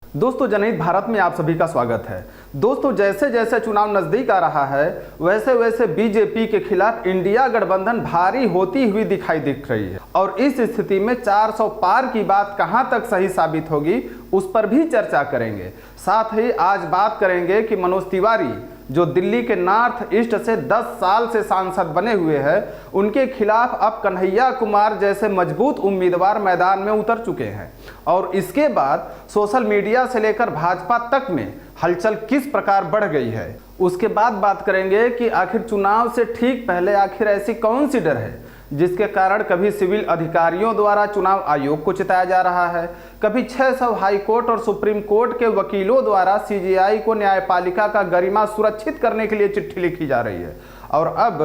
दोस्तों, जनहित भारत में आप सभी का स्वागत है। दोस्तों, जैसे जैसे चुनाव नजदीक आ रहा है वैसे वैसे बीजेपी के खिलाफ इंडिया गठबंधन भारी होती हुई दिखाई दिख रही है और इस स्थिति में 400 पार की बात कहां तक सही साबित होगी उस पर भी चर्चा करेंगे। साथ ही आज बात करेंगे कि मनोज तिवारी जो दिल्ली के नॉर्थ ईस्ट से 10 साल से सांसद बने हुए हैं, उनके खिलाफ अब कन्हैया कुमार जैसे मजबूत उम्मीदवार मैदान में उतर चुके हैं और इसके बाद सोशल मीडिया से लेकर भाजपा तक में हलचल किस प्रकार बढ़ गई है। उसके बाद बात करेंगे कि आखिर चुनाव से ठीक पहले आखिर ऐसी कौन सी डर है जिसके कारण कभी सिविल अधिकारियों द्वारा चुनाव आयोग को चिताया जा रहा है, कभी 600 हाई कोर्ट और सुप्रीम कोर्ट के वकीलों द्वारा सीजेआई को न्यायपालिका का गरिमा सुरक्षित करने के लिए चिट्ठी लिखी जा रही है और अब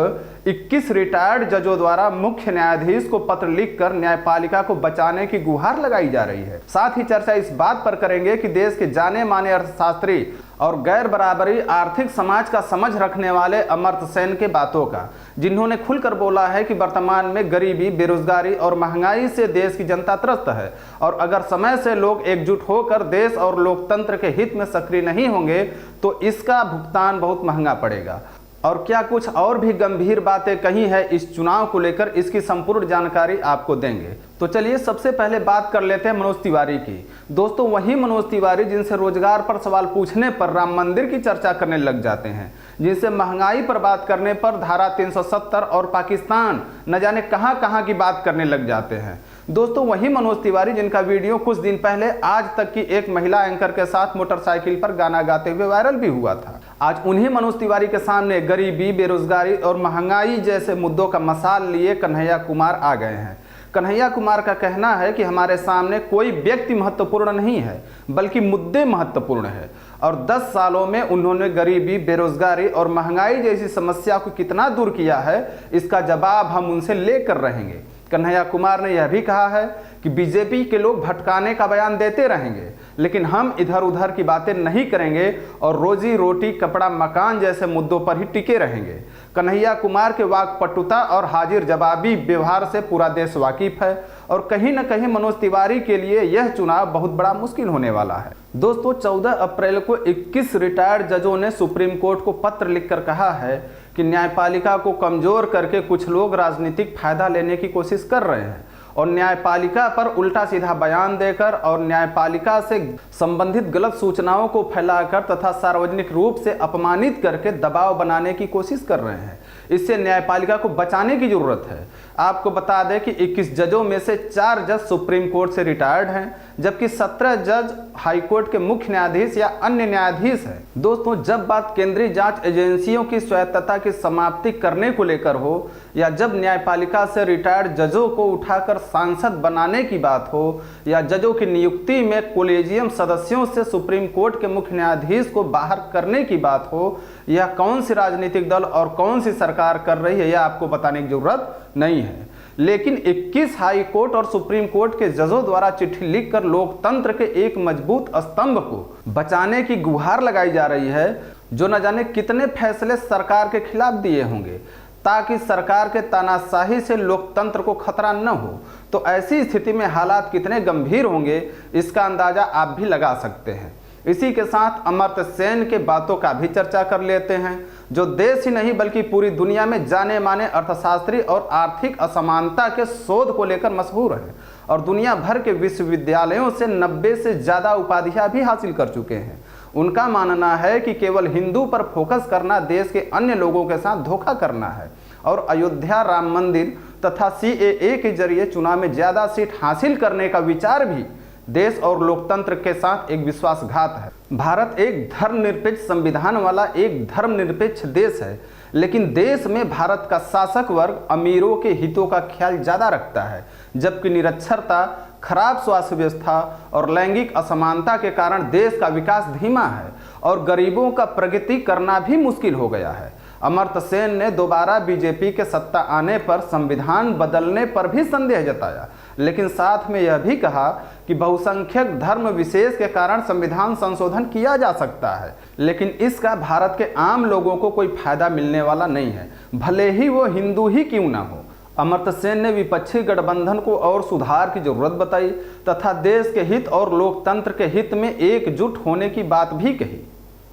21 रिटायर्ड जजों द्वारा मुख्य न्यायाधीश को पत्र लिखकर न्यायपालिका को बचाने की गुहार लगाई जा रही है। साथ ही चर्चा इस बात पर करेंगे कि देश के जाने माने अर्थशास्त्री और गैर बराबरी आर्थिक समाज का समझ रखने वाले अमर्त्य सेन के बातों का, जिन्होंने खुलकर बोला है कि वर्तमान में गरीबी, बेरोजगारी और महंगाई से देश की जनता त्रस्त है और अगर समय से लोग एकजुट होकर देश और लोकतंत्र के हित में सक्रिय नहीं होंगे तो इसका भुगतान बहुत महंगा पड़ेगा। और क्या कुछ और भी गंभीर बातें कही है इस चुनाव को लेकर, इसकी संपूर्ण जानकारी आपको देंगे। तो चलिए सबसे पहले बात कर लेते हैं मनोज तिवारी की। दोस्तों, वही मनोज तिवारी जिनसे रोजगार पर सवाल पूछने पर राम मंदिर की चर्चा करने लग जाते हैं, जिनसे महंगाई पर बात करने पर धारा 370 और पाकिस्तान न जाने कहां कहां की बात करने लग जाते हैं। दोस्तों, वही मनोज तिवारी जिनका वीडियो कुछ दिन पहले आज तक की एक महिला एंकर के साथ मोटरसाइकिल पर गाना गाते हुए वायरल भी हुआ था, आज उन्हीं मनोज तिवारी के सामने गरीबी, बेरोजगारी और महंगाई जैसे मुद्दों का मसाल लिए कन्हैया कुमार आ गए हैं। कन्हैया कुमार का कहना है कि हमारे सामने कोई व्यक्ति महत्वपूर्ण नहीं है बल्कि मुद्दे महत्वपूर्ण है और 10 सालों में उन्होंने गरीबी, बेरोजगारी और महंगाई जैसी समस्या को कितना दूर किया है, इसका जवाब हम उनसे लेकर रहेंगे। कन्हैया कुमार ने यह भी कहा है कि बीजेपी के लोग भटकाने का बयान देते रहेंगे लेकिन हम इधर उधर की बातें नहीं करेंगे और रोजी रोटी, कपड़ा, मकान जैसे मुद्दों पर ही टिके रहेंगे। कन्हैया कुमार के वाकपटुता और हाजिर जवाबी व्यवहार से पूरा देश वाकिफ है और कहीं न कहीं मनोज तिवारी के लिए यह चुनाव बहुत बड़ा मुश्किल होने वाला है। दोस्तों, 14 अप्रैल को 21 रिटायर्ड जजों ने सुप्रीम कोर्ट को पत्र लिखकर कहा है कि न्यायपालिका को कमजोर करके कुछ लोग राजनीतिक फायदा लेने की कोशिश कर रहे हैं और न्यायपालिका पर उल्टा सीधा बयान देकर और न्यायपालिका से संबंधित गलत सूचनाओं को फैलाकर तथा सार्वजनिक रूप से अपमानित करके दबाव बनाने की कोशिश कर रहे हैं। इससे न्यायपालिका को बचाने की जरूरत है। आपको बता दें कि 21 जजों में से 4 जज सुप्रीम कोर्ट से रिटायर्ड हैं जबकि 17 जज हाई कोर्ट के मुख्य न्यायाधीश या अन्य न्यायाधीश हैं। दोस्तों, जब बात केंद्रीय जांच एजेंसियों की स्वायत्तता की समाप्ति करने को लेकर हो या जब न्यायपालिका से रिटायर्ड जजों को उठाकर सांसद बनाने की बात हो या जजों की नियुक्ति में कोलेजियम सदस्यों से सुप्रीम कोर्ट के मुख्य न्यायाधीश को बाहर करने की बात हो, यह कौन सी राजनीतिक दल और कौन सी सरकार कर रही है यह आपको बताने की जरूरत नहीं है। लेकिन 21 हाई कोर्ट और सुप्रीम कोर्ट के जजों द्वारा चिट्ठी लिखकर लोकतंत्र के एक मजबूत स्तंभ को बचाने की गुहार लगाई जा रही है, जो न जाने कितने फैसले सरकार के खिलाफ दिए होंगे ताकि सरकार के तानाशाही से लोकतंत्र को खतरा न हो। तो ऐसी स्थिति में हालात कितने गंभीर होंगे इसका अंदाजा आप भी लगा सकते हैं। इसी के साथ अमर्त्य सेन के बातों का भी चर्चा कर लेते हैं, जो देश ही नहीं बल्कि पूरी दुनिया में जाने माने अर्थशास्त्री और आर्थिक असमानता के शोध को लेकर मशहूर हैं और दुनिया भर के विश्वविद्यालयों से 90 से ज़्यादा उपाधियां भी हासिल कर चुके हैं। उनका मानना है कि केवल हिंदू पर फोकस करना देश के अन्य लोगों के साथ धोखा करना है और अयोध्या, राम मंदिर तथा CAA के जरिए चुनाव में ज़्यादा सीट हासिल करने का विचार भी देश और लोकतंत्र के साथ एक विश्वासघात है। भारत एक धर्मनिरपेक्ष संविधान वाला एक धर्मनिरपेक्ष देश है, लेकिन देश में भारत का शासक वर्ग अमीरों के हितों का ख्याल ज़्यादा रखता है, जबकि निरक्षरता, खराब स्वास्थ्य व्यवस्था और लैंगिक असमानता के कारण देश का विकास धीमा है और गरीबों का प्रगति करना भी मुश्किल हो गया है। अमर्त्य सेन ने दोबारा बीजेपी के सत्ता आने पर संविधान बदलने पर भी संदेह जताया, लेकिन साथ में यह भी कहा कि बहुसंख्यक धर्म विशेष के कारण संविधान संशोधन किया जा सकता है, लेकिन इसका भारत के आम लोगों को कोई फायदा मिलने वाला नहीं है, भले ही वो हिंदू ही क्यों ना हो। अमर्त्य सेन ने विपक्षी गठबंधन को और सुधार की जरूरत बताई तथा देश के हित और लोकतंत्र के हित में एकजुट होने की बात भी कही।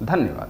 धन्यवाद।